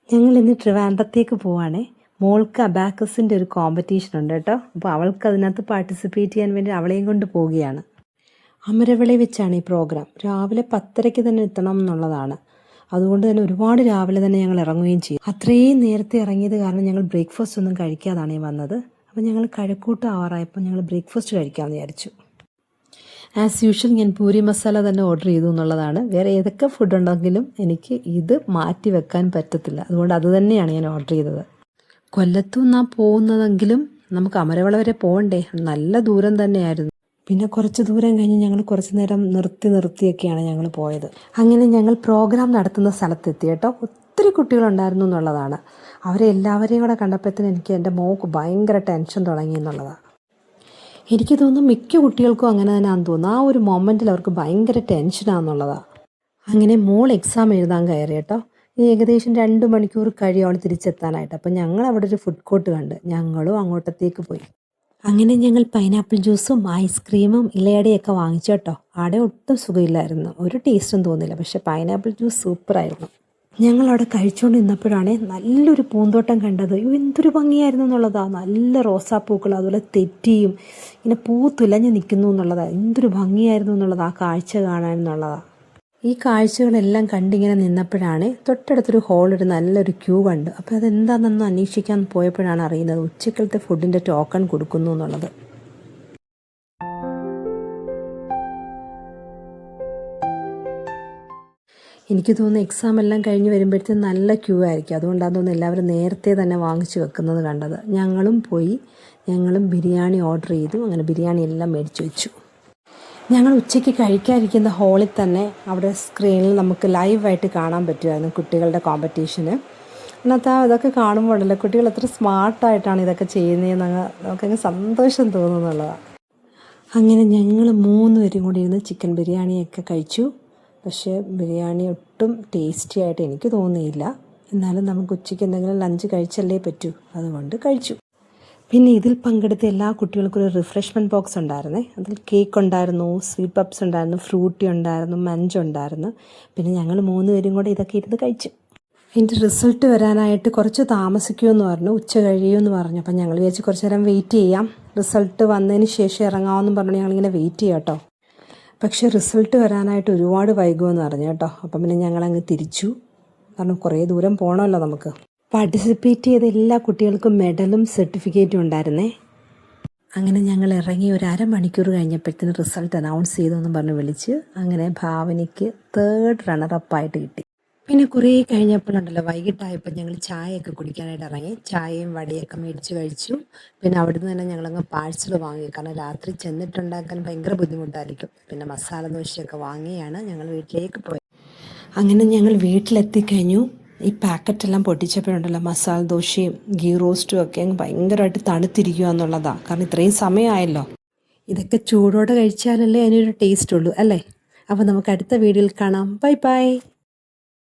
ഞങ്ങൾ ഇന്ന് ട്രിവാൻഡ്രത്തേക്ക് പോവാണേ. മോൾക്ക് അബാക്കസിൻ്റെ ഒരു കോമ്പറ്റീഷൻ ഉണ്ട് കേട്ടോ. അപ്പോൾ അവൾക്ക് അതിനകത്ത് പാർട്ടിസിപ്പേറ്റ് ചെയ്യാൻ വേണ്ടി അവളെയും കൊണ്ട് പോവുകയാണ്. അമരവിള വെച്ചാണ് ഈ പ്രോഗ്രാം. രാവിലെ 10:30 തന്നെ എത്തണം എന്നുള്ളതാണ്. അതുകൊണ്ട് തന്നെ ഒരുപാട് രാവിലെ തന്നെ ഞങ്ങൾ ഇറങ്ങുകയും ചെയ്യും. അത്രയും നേരത്തെ ഇറങ്ങിയത് കാരണം ഞങ്ങൾ ബ്രേക്ക്ഫാസ്റ്റ് ഒന്നും കഴിക്കാതാണ് ഈ വന്നത്. അപ്പോൾ ഞങ്ങൾ കഴക്കൂട്ടം ആവാറായപ്പോൾ ഞങ്ങൾ ബ്രേക്ക്ഫാസ്റ്റ് കഴിക്കാമെന്ന് വിചാരിച്ചു. ആസ് യൂഷ്വൽ ഞാൻ പൂരി മസാല തന്നെ ഓർഡർ ചെയ്തു എന്നുള്ളതാണ്. വേറെ ഏതൊക്കെ ഫുഡ് ഉണ്ടെങ്കിലും എനിക്ക് ഇത് മാറ്റി വെക്കാൻ പറ്റത്തില്ല. അതുകൊണ്ട് അത് തന്നെയാണ് ഞാൻ ഓർഡർ ചെയ്തത്. കൊല്ലത്തു നിന്നാ പോകുന്നതെങ്കിലും നമുക്ക് അമരവിള വരെ പോകണ്ടേ, നല്ല ദൂരം തന്നെയായിരുന്നു. പിന്നെ കുറച്ച് ദൂരം കഴിഞ്ഞ് ഞങ്ങൾ കുറച്ച് നേരം നിർത്തിയൊക്കെയാണ് ഞങ്ങൾ പോയത്. അങ്ങനെ ഞങ്ങൾ പ്രോഗ്രാം നടത്തുന്ന സ്ഥലത്തെത്തി കേട്ടോ. ഒത്തിരി കുട്ടികളുണ്ടായിരുന്നു എന്നുള്ളതാണ്. അവരെ എല്ലാവരെയും കൂടെ കണ്ടപ്പോഴത്തേന് എനിക്ക് എൻ്റെ മോൾക്ക് ഭയങ്കര ടെൻഷൻ തുടങ്ങി എന്നുള്ളതാണ്. എനിക്ക് തോന്നുന്നു മിക്ക കുട്ടികൾക്കും അങ്ങനെ തന്നെയാണെന്ന് തോന്നുന്നു. ആ ഒരു മൊമെൻറ്റിൽ അവർക്ക് ഭയങ്കര ടെൻഷനാണെന്നുള്ളതാണ്. അങ്ങനെ മോൾ എക്സാം എഴുതാൻ കയറി കേട്ടോ. ഏകദേശം 2 മണിക്കൂർ കഴിയും അവൾ തിരിച്ചെത്താനായിട്ട്. അപ്പം ഞങ്ങൾ അവിടെ ഒരു ഫുഡ് കോർട്ട് കണ്ട് ഞങ്ങളും അങ്ങോട്ടത്തേക്ക് പോയി. അങ്ങനെ ഞങ്ങൾ പൈനാപ്പിൾ ജ്യൂസും ഐസ്ക്രീമും ഇലയടയൊക്കെ വാങ്ങിച്ചു കേട്ടോ. അവിടെ ഒട്ടും സുഖമില്ലായിരുന്നു, ഒരു ടേസ്റ്റും തോന്നില്ല. പക്ഷേ പൈനാപ്പിൾ ജ്യൂസ് സൂപ്പറായിരുന്നു. ഞങ്ങളവിടെ കഴിച്ചുകൊണ്ട് നിന്നപ്പോഴാണ് നല്ലൊരു പൂന്തോട്ടം കണ്ടത്. എന്തൊരു ഭംഗിയായിരുന്നു എന്നുള്ളതാണ്. നല്ല റോസാപ്പൂക്കൾ, അതുപോലെ തെറ്റിയും ഇങ്ങനെ പൂത്തുലഞ്ഞ് നിൽക്കുന്നു എന്നുള്ളതാണ്. എന്തൊരു ഭംഗിയായിരുന്നു എന്നുള്ളതാണ് ആ കാഴ്ച കാണാൻ എന്നുള്ളതാണ്. ഈ കാഴ്ചകളെല്ലാം കണ്ടിങ്ങനെ നിന്നപ്പോഴാണ് തൊട്ടടുത്തൊരു ഹോളൊരു നല്ലൊരു ക്യൂ കണ്ടു. അപ്പോൾ അതെന്താണെന്ന് അന്വേഷിക്കാൻ പോയപ്പോഴാണ് അറിയുന്നത് ഉച്ചക്കലത്തെ ഫുഡിൻ്റെ ടോക്കൺ കൊടുക്കുന്നു എന്നുള്ളത്. എനിക്ക് തോന്നുന്നു എക്സാം എല്ലാം കഴിഞ്ഞ് വരുമ്പോഴത്തേക്കും നല്ല ക്യൂ ആയിരിക്കും. അതുകൊണ്ടാണ് തോന്നുന്നു എല്ലാവരും നേരത്തെ തന്നെ വാങ്ങിച്ചു വെക്കുന്നത് കണ്ടത്. ഞങ്ങളും പോയി, ഞങ്ങളും ബിരിയാണി ഓർഡർ ചെയ്തു. അങ്ങനെ ബിരിയാണി എല്ലാം മേടിച്ചു വെച്ചു. ഞങ്ങൾ ഉച്ചയ്ക്ക് കഴിക്കാതിരിക്കുന്ന ഹാളിൽ തന്നെ അവിടെ സ്ക്രീനിൽ നമുക്ക് ലൈവായിട്ട് കാണാൻ പറ്റുമായിരുന്നു കുട്ടികളുടെ കോമ്പറ്റീഷന്. അതിനകത്ത് ഇതൊക്കെ കാണുമ്പോഴല്ലോ കുട്ടികൾ എത്ര സ്മാർട്ടായിട്ടാണ് ഇതൊക്കെ ചെയ്യുന്നതെന്ന് നമുക്കങ്ങ് സന്തോഷം തോന്നുന്നുള്ളതാണ്. അങ്ങനെ ഞങ്ങൾ 3 പേരും കൂടി ഇരുന്ന് ചിക്കൻ ബിരിയാണിയൊക്കെ കഴിച്ചു. പക്ഷേ ബിരിയാണി ഒട്ടും ടേസ്റ്റി ആയിട്ട് എനിക്ക് തോന്നിയില്ല. എന്നാലും നമുക്ക് ഉച്ചയ്ക്ക് എന്തെങ്കിലും ലഞ്ച് കഴിച്ചല്ലേ പറ്റൂ, അതുകൊണ്ട് കഴിച്ചു. പിന്നെ ഇതിൽ പങ്കെടുത്ത എല്ലാ കുട്ടികൾക്കും ഒരു റിഫ്രഷ്മെൻറ്റ് ബോക്സ് ഉണ്ടായിരുന്നേ. അതിൽ കേക്ക് ഉണ്ടായിരുന്നു, സ്വീറ്റ് പപ്സ് ഉണ്ടായിരുന്നു, ഫ്രൂട്ടി ഉണ്ടായിരുന്നു, മഞ്ച് ഉണ്ടായിരുന്നു. പിന്നെ ഞങ്ങൾ 3 പേരും കൂടെ ഇതൊക്കെ ഇരുന്ന് കഴിച്ചു. എൻ്റെ റിസൾട്ട് വരാനായിട്ട് കുറച്ച് താമസിക്കുമെന്ന് പറഞ്ഞു, ഉച്ച കഴിയുമെന്ന് പറഞ്ഞു. അപ്പം ഞങ്ങൾ വിചാരിച്ച് കുറച്ച് നേരം വെയിറ്റ് ചെയ്യാം, റിസൾട്ട് വന്നതിന് ശേഷം ഇറങ്ങാമെന്നും പറഞ്ഞു ഞങ്ങളിങ്ങനെ വെയിറ്റ് ചെയ്യാം കേട്ടോ. പക്ഷേ റിസൾട്ട് വരാനായിട്ട് ഒരുപാട് വൈകുമെന്ന് പറഞ്ഞു കേട്ടോ. അപ്പം പിന്നെ ഞങ്ങളങ്ങ് തിരിച്ചു, കാരണം കുറേ ദൂരം പോകണമല്ലോ നമുക്ക്. പാർട്ടിസിപ്പേറ്റ് ചെയ്ത എല്ലാ കുട്ടികൾക്കും മെഡലും സർട്ടിഫിക്കറ്റും ഉണ്ടായിരുന്നേ. അങ്ങനെ ഞങ്ങൾ ഇറങ്ങി ഒരു 1/2 മണിക്കൂർ കഴിഞ്ഞപ്പോഴത്തേന് റിസൾട്ട് അനൗൺസ് ചെയ്തെന്നും പറഞ്ഞ് വിളിച്ച് അങ്ങനെ ഭാവനയ്ക്ക് 3rd റണ്ണറപ്പായിട്ട് കിട്ടി. പിന്നെ കുറേ കഴിഞ്ഞപ്പോഴുണ്ടല്ലോ വൈകിട്ടായപ്പോൾ ഞങ്ങൾ ചായയൊക്കെ കുടിക്കാനായിട്ട് ഇറങ്ങി. ചായയും വടയൊക്കെ മേടിച്ച് കഴിച്ചു. പിന്നെ അവിടുന്ന് തന്നെ ഞങ്ങളങ്ങ് പാഴ്സൽ വാങ്ങി, കാരണം രാത്രി ചെന്നിട്ടുണ്ടാക്കാൻ ഭയങ്കര ബുദ്ധിമുട്ടായിരിക്കും. പിന്നെ മസാല ദോശയൊക്കെ വാങ്ങിയാണ് ഞങ്ങൾ വീട്ടിലേക്ക് പോയത്. അങ്ങനെ ഞങ്ങൾ വീട്ടിലെത്തിക്കഴിഞ്ഞു. ഈ പാക്കറ്റെല്ലാം പൊട്ടിച്ചപ്പോഴുണ്ടല്ലോ മസാല ദോശയും ഗീ റോസ്റ്റും ഒക്കെ അങ്ങ് ഭയങ്കരമായിട്ട് തണുത്തിരിക്കുക എന്നുള്ളതാണ്. കാരണം ഇത്രയും സമയമായല്ലോ. ഇതൊക്കെ ചൂടോടെ കഴിച്ചാലല്ലേ അതിനൊരു ടേസ്റ്റ് ഉള്ളൂ അല്ലേ. അപ്പോൾ നമുക്ക് അടുത്ത വീഡിയോയിൽ കാണാം. Bye bye.